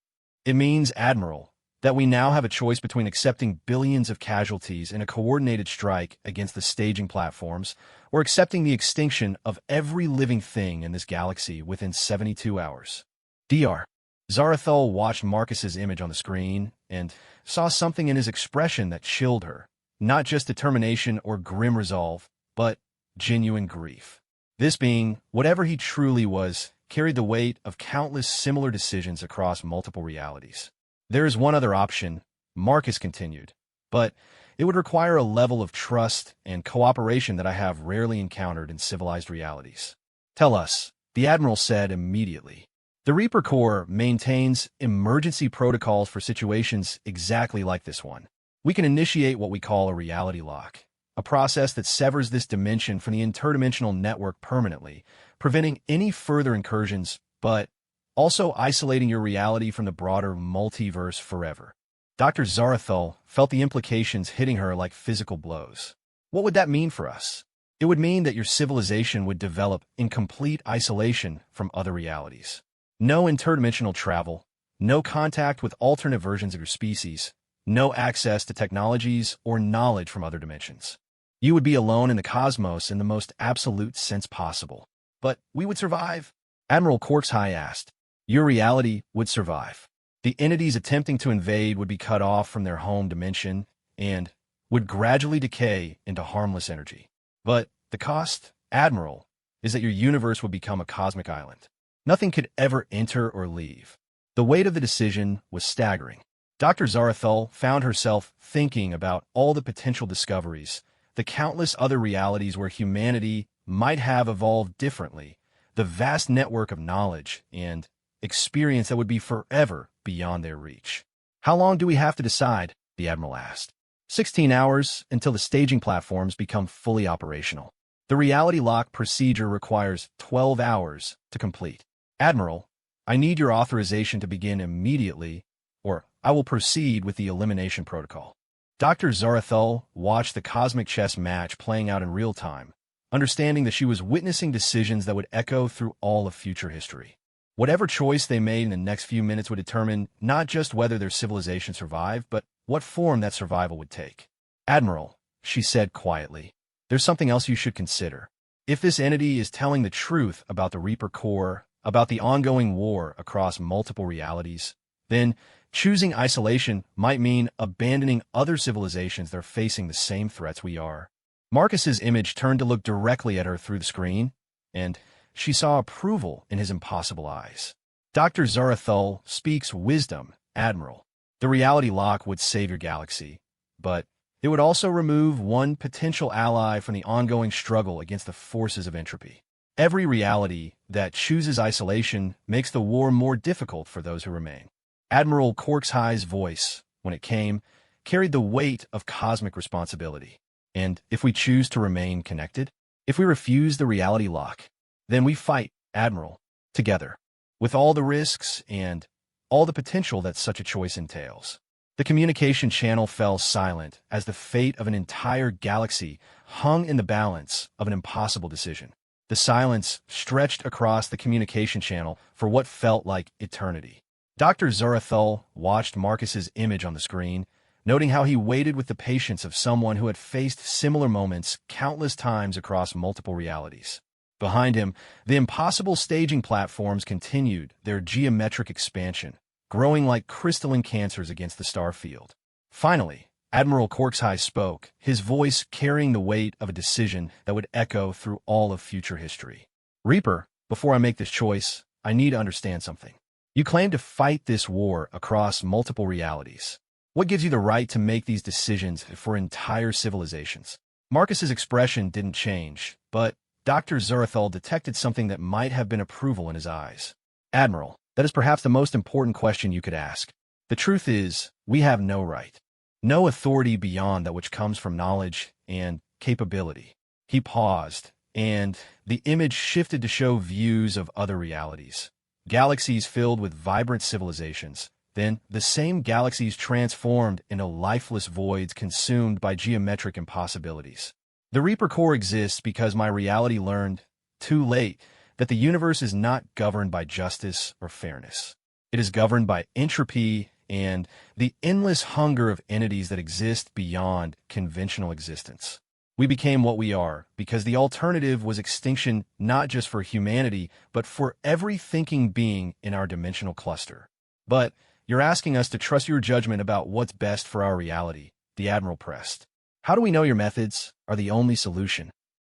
S1: It means, Admiral, that we now have a choice between accepting billions of casualties in a coordinated strike against the staging platforms or accepting the extinction of every living thing in this galaxy within 72 hours. Dr. Zarathul watched Marcus's image on the screen and saw something in his expression that chilled her. Not just determination or grim resolve, but genuine grief. This being, whatever he truly was, carried the weight of countless similar decisions across multiple realities. There is one other option, Marcus continued, but it would require a level of trust and cooperation that I have rarely encountered in civilized realities. Tell us, the Admiral said immediately. The Reaper Corps maintains emergency protocols for situations exactly like this one. We can initiate what we call a reality lock, a process that severs this dimension from the interdimensional network permanently, preventing any further incursions, but also isolating your reality from the broader multiverse forever. Dr. Zarathul felt the implications hitting her like physical blows. What would that mean for us? It would mean that your civilization would develop in complete isolation from other realities. No interdimensional travel, no contact with alternate versions of your species, no access to technologies or knowledge from other dimensions. You would be alone in the cosmos in the most absolute sense possible. But we would survive? Admiral Korksai asked. your reality would survive. The entities attempting to invade would be cut off from their home dimension and would gradually decay into harmless energy. But the cost, Admiral, is that your universe would become a cosmic island. Nothing could ever enter or leave. The weight of the decision was staggering. Dr. Zarathul found herself thinking about all the potential discoveries, the countless other realities where humanity might have evolved differently, the vast network of knowledge and experience that would be forever beyond their reach. How long do we have to decide? The Admiral asked. 16 hours until the staging platforms become fully operational. The reality lock procedure requires 12 hours to complete. Admiral, I need your authorization to begin immediately, or I will proceed with the elimination protocol. Dr. Zarathul watched the cosmic chess match playing out in real time, understanding that she was witnessing decisions that would echo through all of future history. Whatever choice they made in the next few minutes would determine not just whether their civilization survived, but what form that survival would take. Admiral, she said quietly, there's something else you should consider. If this entity is telling the truth about the Reaper Core, about the ongoing war across multiple realities, then choosing isolation might mean abandoning other civilizations that are facing the same threats we are. Marcus's image turned to look directly at her through the screen, and she saw approval in his impossible eyes. Dr. Zarathul speaks wisdom, Admiral. The reality lock would save your galaxy, but it would also remove one potential ally from the ongoing struggle against the forces of entropy. Every reality that chooses isolation makes the war more difficult for those who remain. Admiral Corkshai's voice, when it came, carried the weight of cosmic responsibility. And if we choose to remain connected, if we refuse the reality lock, then we fight, Admiral, together, with all the risks and all the potential that such a choice entails. The communication channel fell silent as the fate of an entire galaxy hung in the balance of an impossible decision. The silence stretched across the communication channel for what felt like eternity. Dr. Zarathul watched Marcus's image on the screen, noting how he waited with the patience of someone who had faced similar moments countless times across multiple realities. Behind him, the impossible staging platforms continued their geometric expansion, growing like crystalline cancers against the star field. Finally, Admiral Corkshai spoke, his voice carrying the weight of a decision that would echo through all of future history. Reaper, before I make this choice, I need to understand something. You claim to fight this war across multiple realities. What gives you the right to make these decisions for entire civilizations? Marcus's expression didn't change, but Dr. Zarathul detected something that might have been approval in his eyes. Admiral, that is perhaps the most important question you could ask. The truth is, we have no right, no authority beyond that which comes from knowledge and capability. He paused, and the image shifted to show views of other realities. Galaxies filled with vibrant civilizations. Then, the same galaxies transformed into lifeless voids consumed by geometric impossibilities. The Reaper Core exists because my reality learned, too late, that the universe is not governed by justice or fairness. It is governed by entropy and the endless hunger of entities that exist beyond conventional existence. We became what we are because the alternative was extinction not just for humanity, but for every thinking being in our dimensional cluster. But you're asking us to trust your judgment about what's best for our reality, the Admiral pressed. How do we know your methods are the only solution?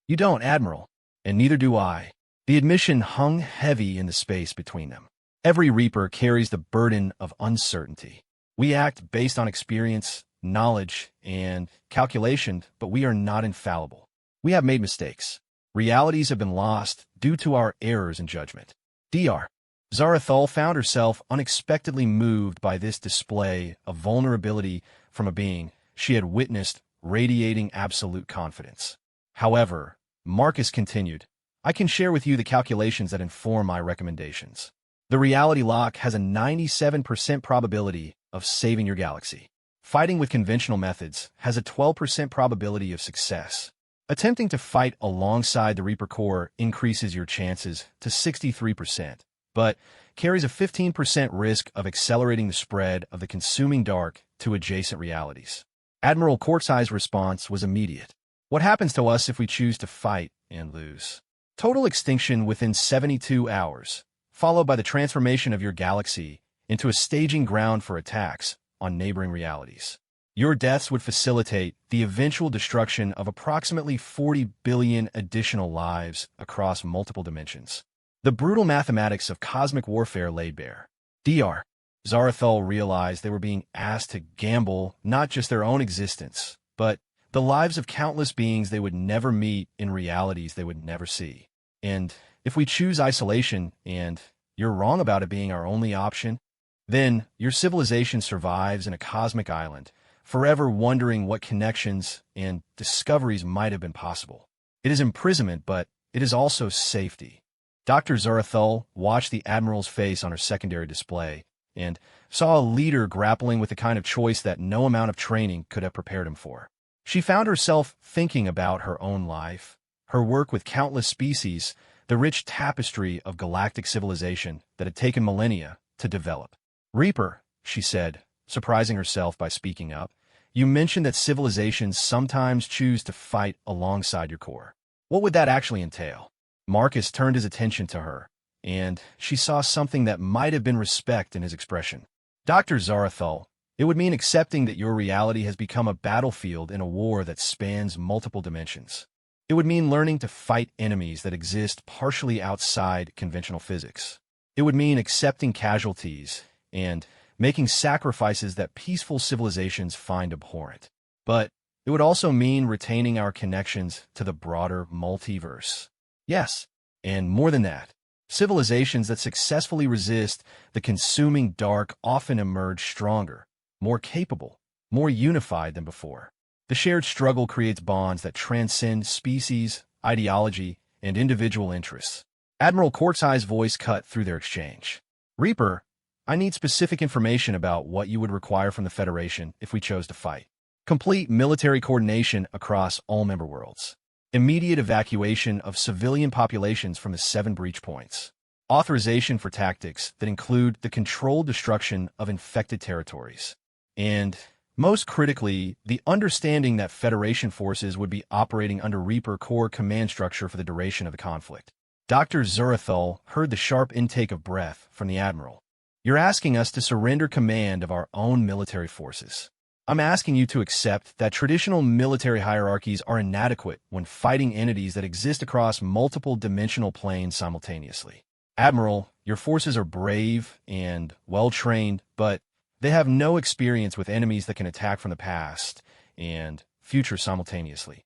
S1: You don't, Admiral, and neither do I. The admission hung heavy in the space between them. Every Reaper carries the burden of uncertainty. We act based on experience, knowledge, and calculation, but we are not infallible. We have made mistakes. Realities have been lost due to our errors in judgment. Dr. Zarathul found herself unexpectedly moved by this display of vulnerability from a being she had witnessed radiating absolute confidence. However, Marcus continued, I can share with you the calculations that inform my recommendations. The reality lock has a 97% probability of saving your galaxy. Fighting with conventional methods has a 12% probability of success. Attempting to fight alongside the Reaper Core increases your chances to 63%, but carries a 15% risk of accelerating the spread of the consuming dark to adjacent realities. Admiral Corkshai's response was immediate. What happens to us if we choose to fight and lose? Total extinction within 72 hours. followed by the transformation of your galaxy into a staging ground for attacks on neighboring realities. Your deaths would facilitate the eventual destruction of approximately 40 billion additional lives across multiple dimensions. The brutal mathematics of cosmic warfare laid bare. Dr. Zarathul realized they were being asked to gamble not just their own existence, but the lives of countless beings they would never meet in realities they would never see. And if we choose isolation, and you're wrong about it being our only option, then your civilization survives in a cosmic island, forever wondering what connections and discoveries might have been possible. It is imprisonment, but it is also safety. Dr. Zarathul watched the Admiral's face on her secondary display and saw a leader grappling with the kind of choice that no amount of training could have prepared him for. She found herself thinking about her own life, her work with countless species, the rich tapestry of galactic civilization that had taken millennia to develop. "Reaper," she said, surprising herself by speaking up, "you mentioned that civilizations sometimes choose to fight alongside your core. What would that actually entail?" Marcus turned his attention to her, and she saw something that might have been respect in his expression. "Dr. Zarathul, it would mean accepting that your reality has become a battlefield in a war that spans multiple dimensions. It would mean learning to fight enemies that exist partially outside conventional physics. It would mean accepting casualties and making sacrifices that peaceful civilizations find abhorrent. But it would also mean retaining our connections to the broader multiverse. Yes, and more than that, civilizations that successfully resist the consuming dark often emerge stronger, more capable, more unified than before. The shared struggle creates bonds that transcend species, ideology, and individual interests." Admiral Cortai's voice cut through their exchange. "Reaper, I need specific information about what you would require from the Federation if we chose to fight. Complete military coordination across all member worlds. Immediate evacuation of civilian populations from the 7 breach points. Authorization for tactics that include the controlled destruction of infected territories. And, most critically, the understanding that Federation forces would be operating under Reaper core command structure for the duration of the conflict." Dr. Zarathul heard the sharp intake of breath from the Admiral. "You're asking us to surrender command of our own military forces. I'm asking you to accept that traditional military hierarchies are inadequate when fighting entities that exist across multiple dimensional planes simultaneously. Admiral, your forces are brave and well-trained, but they have no experience with enemies that can attack from the past and future simultaneously."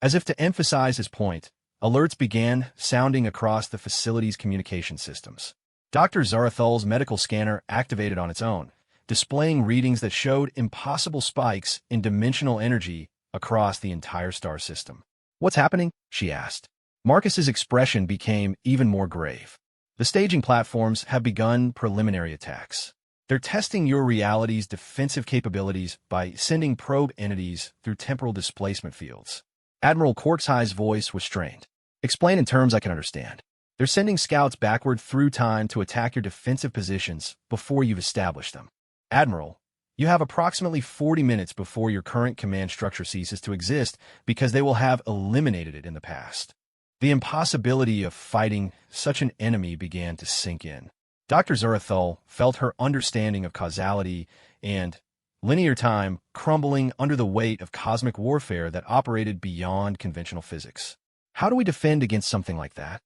S1: As if to emphasize his point, alerts began sounding across the facility's communication systems. Dr. Zarathul's medical scanner activated on its own, displaying readings that showed impossible spikes in dimensional energy across the entire star system. "What's happening?" she asked. Marcus's expression became even more grave. "The staging platforms have begun preliminary attacks. They're testing your reality's defensive capabilities by sending probe entities through temporal displacement fields." Admiral Cortai's voice was strained. "Explain in terms I can understand." "They're sending scouts backward through time to attack your defensive positions before you've established them. Admiral, you have approximately 40 minutes before your current command structure ceases to exist because they will have eliminated it in the past." The impossibility of fighting such an enemy began to sink in. Dr. Zarathul felt her understanding of causality and linear time crumbling under the weight of cosmic warfare that operated beyond conventional physics. "How do we defend against something like that?"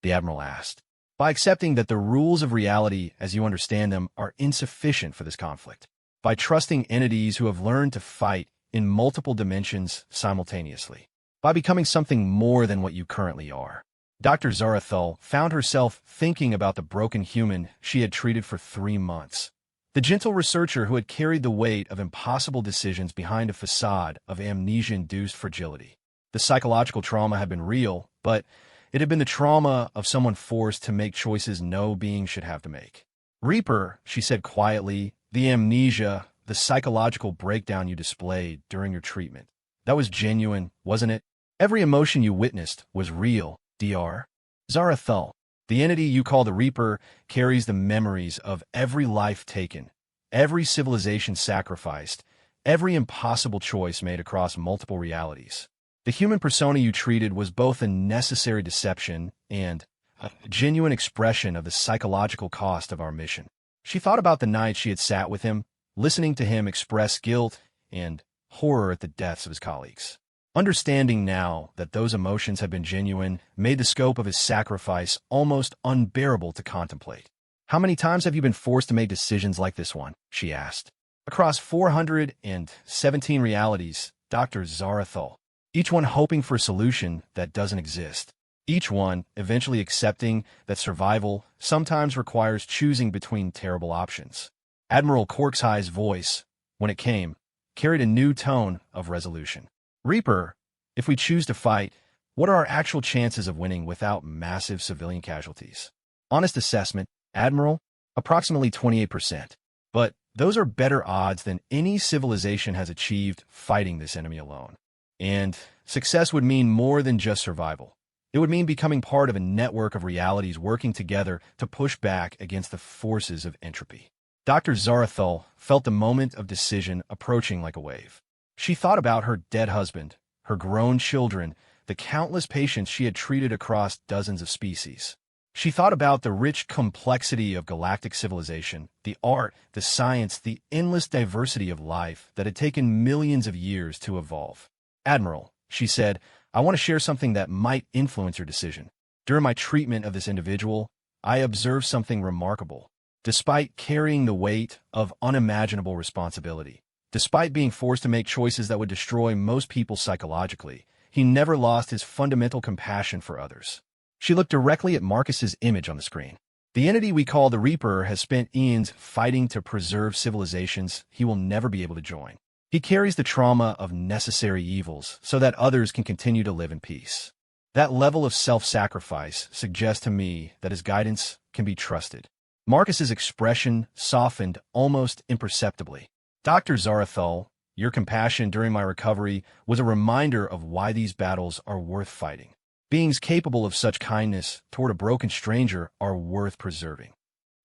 S1: the Admiral asked. "By accepting that the rules of reality as you understand them are insufficient for this conflict. By trusting entities who have learned to fight in multiple dimensions simultaneously. By becoming something more than what you currently are." Dr. Zarathul found herself thinking about the broken human she had treated for 3 months. The gentle researcher who had carried the weight of impossible decisions behind a facade of amnesia-induced fragility. The psychological trauma had been real, but it had been the trauma of someone forced to make choices no being should have to make. "Reaper," she said quietly, "the amnesia, the psychological breakdown you displayed during your treatment, that was genuine, wasn't it? Every emotion you witnessed was real, Dr. Zarathul. The entity you call the Reaper carries the memories of every life taken, every civilization sacrificed, every impossible choice made across multiple realities. The human persona you treated was both a necessary deception and a genuine expression of the psychological cost of our mission. She thought about the night she had sat with him, listening to him express guilt and horror at the deaths of his colleagues. Understanding now that those emotions had been genuine made the scope of his sacrifice almost unbearable to contemplate. "How many times have you been forced to make decisions like this one?" she asked. "Across 417 realities, Dr. Zarathul, each one hoping for a solution that doesn't exist. Each one eventually accepting that survival sometimes requires choosing between terrible options." Admiral Corkshigh's voice, when it came, carried a new tone of resolution. "Reaper, if we choose to fight, what are our actual chances of winning without massive civilian casualties?" "Honest assessment, Admiral, approximately 28%. But those are better odds than any civilization has achieved fighting this enemy alone. And success would mean more than just survival. It would mean becoming part of a network of realities working together to push back against the forces of entropy." Dr. Zarathul felt the moment of decision approaching like a wave. She thought about her dead husband, her grown children, the countless patients she had treated across dozens of species. She thought about the rich complexity of galactic civilization, the art, the science, the endless diversity of life that had taken millions of years to evolve. "Admiral," she said, "I want to share something that might influence your decision. During my treatment of this individual, I observed something remarkable. Despite carrying the weight of unimaginable responsibility, despite being forced to make choices that would destroy most people psychologically, he never lost his fundamental compassion for others." She looked directly at Marcus's image on the screen. "The entity we call the Reaper has spent eons fighting to preserve civilizations he will never be able to join. He carries the trauma of necessary evils so that others can continue to live in peace. That level of self-sacrifice suggests to me that his guidance can be trusted." Marcus's expression softened almost imperceptibly. "Dr. Zarathul, your compassion during my recovery was a reminder of why these battles are worth fighting. Beings capable of such kindness toward a broken stranger are worth preserving."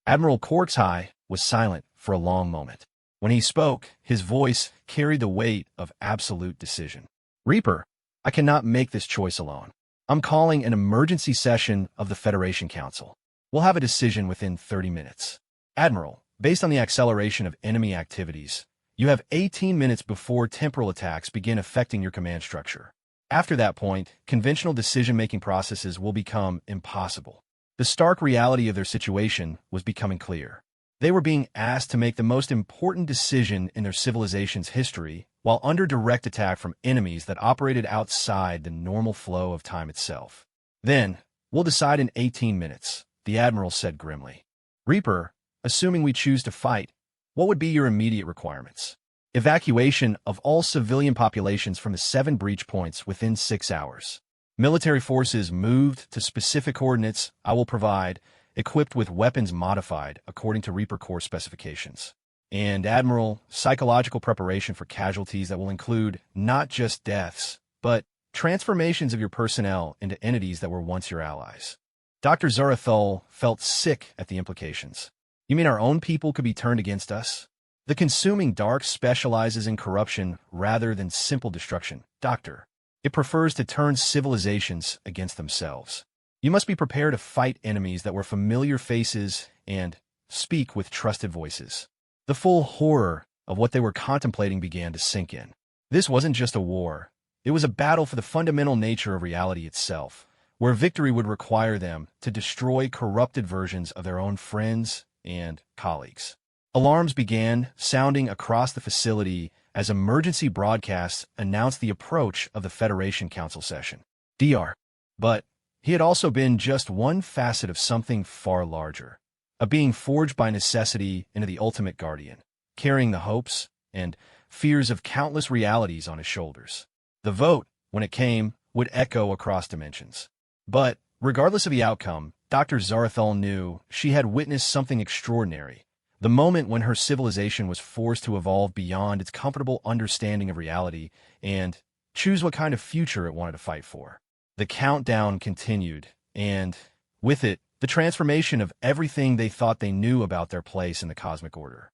S1: Admiral Corkshigh was silent for a long moment. When he spoke, his voice carried the weight of absolute decision. "Reaper, I cannot make this choice alone. I'm calling an emergency session of the Federation Council. We'll have a decision within 30 minutes. Admiral, based on the acceleration of enemy activities, you have 18 minutes before temporal attacks begin affecting your command structure. After that point, conventional decision-making processes will become impossible." The stark reality of their situation was becoming clear. They were being asked to make the most important decision in their civilization's history while under direct attack from enemies that operated outside the normal flow of time itself. "Then, we'll decide in 18 minutes, the Admiral said grimly. "Reaper, assuming we choose to fight, what would be your immediate requirements?" "Evacuation of all civilian populations from the 7 breach points within 6 hours. Military forces moved to specific coordinates I will provide, equipped with weapons modified according to Reaper Corps specifications. And Admiral, psychological preparation for casualties that will include not just deaths, but transformations of your personnel into entities that were once your allies." Dr. Zarathul felt sick at the implications. "You mean our own people could be turned against us?" "The consuming dark specializes in corruption rather than simple destruction, Doctor. It prefers to turn civilizations against themselves. You must be prepared to fight enemies that were familiar faces and speak with trusted voices." The full horror of what they were contemplating began to sink in. This wasn't just a war. It was a battle for the fundamental nature of reality itself, where victory would require them to destroy corrupted versions of their own friends and colleagues. Alarms began sounding across the facility as emergency broadcasts announced the approach of the Federation Council session. Dr. But he had also been just one facet of something far larger, a being forged by necessity into the ultimate guardian, carrying the hopes and fears of countless realities on his shoulders. The vote, when it came, would echo across dimensions. But, regardless of the outcome, Dr. Zarathul knew she had witnessed something extraordinary, the moment when her civilization was forced to evolve beyond its comfortable understanding of reality and choose what kind of future it wanted to fight for. The countdown continued, and, with it, the transformation of everything they thought they knew about their place in the cosmic order.